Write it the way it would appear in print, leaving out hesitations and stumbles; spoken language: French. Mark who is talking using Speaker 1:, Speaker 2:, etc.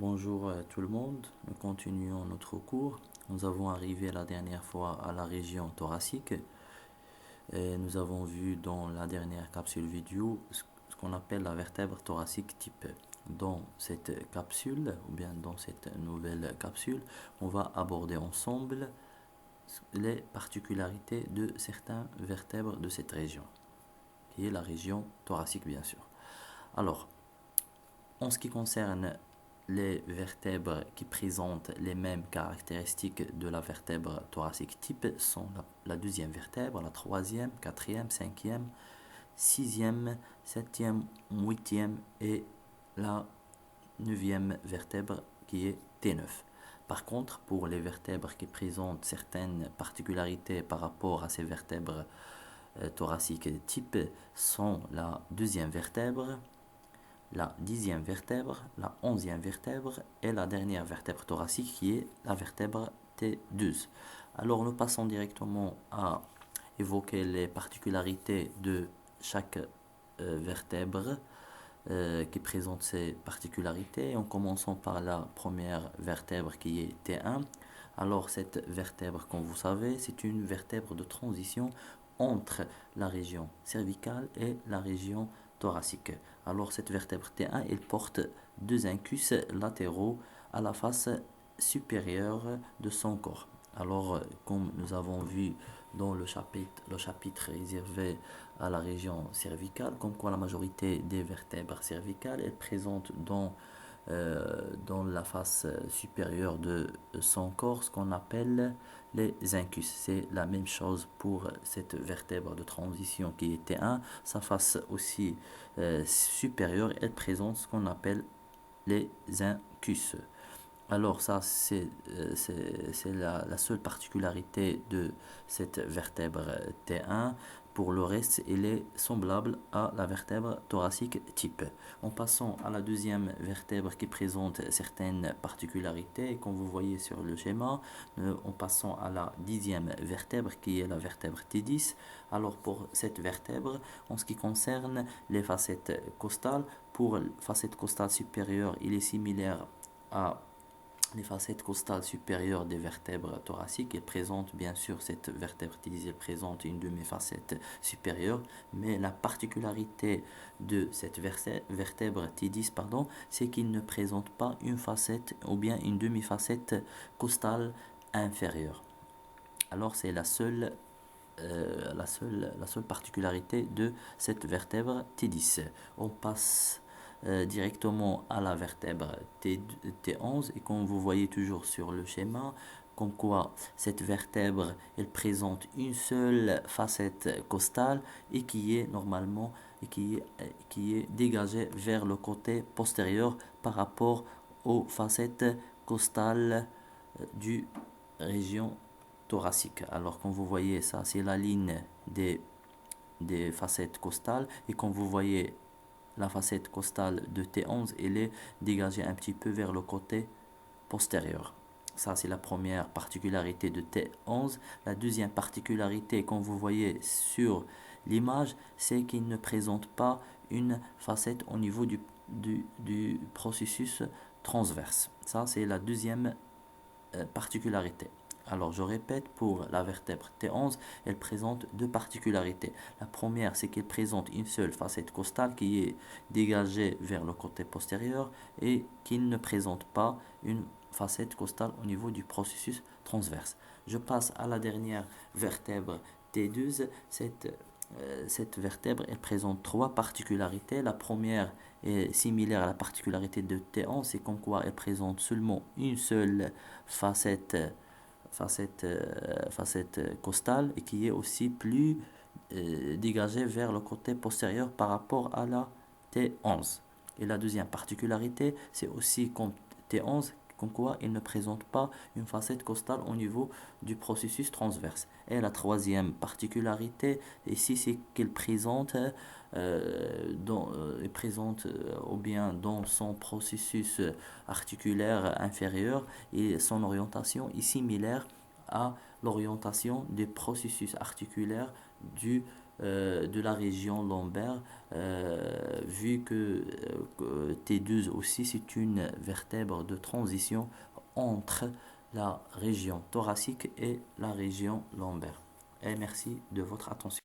Speaker 1: Bonjour tout le monde, nous continuons notre cours. Nous avons arrivé la dernière fois à la région thoracique et nous avons vu dans la dernière capsule vidéo ce qu'on appelle la vertèbre thoracique type. Dans cette capsule, ou bien dans cette nouvelle capsule, on va aborder ensemble les particularités de certaines vertèbres de cette région, qui est la région thoracique bien sûr. Alors, en ce qui concerne les vertèbres qui présentent les mêmes caractéristiques de la vertèbre thoracique type sont la deuxième vertèbre, la troisième, quatrième, cinquième, sixième, septième, huitième et la neuvième vertèbre qui est T9. Par contre, pour les vertèbres qui présentent certaines particularités par rapport à ces vertèbres thoraciques type sont la deuxième vertèbre, la dixième vertèbre, la onzième vertèbre et la dernière vertèbre thoracique qui est la vertèbre T12. Alors nous passons directement à évoquer les particularités de chaque vertèbre qui présente ces particularités en commençant par la première vertèbre qui est T1. Alors cette vertèbre, comme vous savez, c'est une vertèbre de transition entre la région cervicale et la région thoracique. Alors cette vertèbre T1, elle porte deux incus latéraux à la face supérieure de son corps. Alors, comme nous avons vu dans le chapitre réservé à la région cervicale, comme quoi la majorité des vertèbres cervicales est présente dans la face supérieure de son corps, ce qu'on appelle les incus. C'est la même chose pour cette vertèbre de transition qui est T1. Sa face aussi supérieure, elle présente ce qu'on appelle les incus. Alors ça, c'est la seule particularité de cette vertèbre T1. Pour le reste, elle est semblable à la vertèbre thoracique type. En passant à la deuxième vertèbre qui présente certaines particularités, comme vous voyez sur le schéma, en passant à la dixième vertèbre qui est la vertèbre T10. Alors pour cette vertèbre, en ce qui concerne les facettes costales, pour la facette costale supérieure, il est similaire à les facettes costales supérieures des vertèbres thoraciques. Elles présentent bien sûr cette vertèbre T10, elle présente une demi-facette supérieure, mais la particularité de cette vertèbre T10, c'est qu'il ne présente pas une facette ou bien une demi-facette costale inférieure. Alors c'est la seule particularité de cette vertèbre T10. On passe directement à la vertèbre T11 et comme vous voyez toujours sur le schéma, comme quoi cette vertèbre elle présente une seule facette costale et qui est normalement qui est dégagée vers le côté postérieur par rapport aux facettes costales du région thoracique. Alors comme vous voyez ça, c'est la ligne des facettes costales et comme vous voyez la facette costale de T11, elle est dégagée un petit peu vers le côté postérieur. Ça, c'est la première particularité de T11. La deuxième particularité, comme vous voyez sur l'image, c'est qu'il ne présente pas une facette au niveau du processus transverse. Ça, c'est la deuxième particularité. Alors je répète, pour la vertèbre T11, elle présente deux particularités. La première, c'est qu'elle présente une seule facette costale qui est dégagée vers le côté postérieur et qu'il ne présente pas une facette costale au niveau du processus transverse. Je passe à la dernière vertèbre T12. Cette vertèbre, elle présente trois particularités. La première est similaire à la particularité de T11, c'est comme quoi elle présente seulement une seule facette costale et qui est aussi plus dégagée vers le côté postérieur par rapport à la T11. Et la deuxième particularité, c'est aussi comme T11, comme quoi il ne présente pas une facette costale au niveau du processus transverse. Et la troisième particularité ici, c'est qu'il présente, ou bien dans son processus articulaire inférieur et son orientation est similaire à l'orientation des processus articulaires du de la région lombaire, vu que T2 aussi c'est une vertèbre de transition entre la région thoracique et la région lombaire. Et merci de votre attention.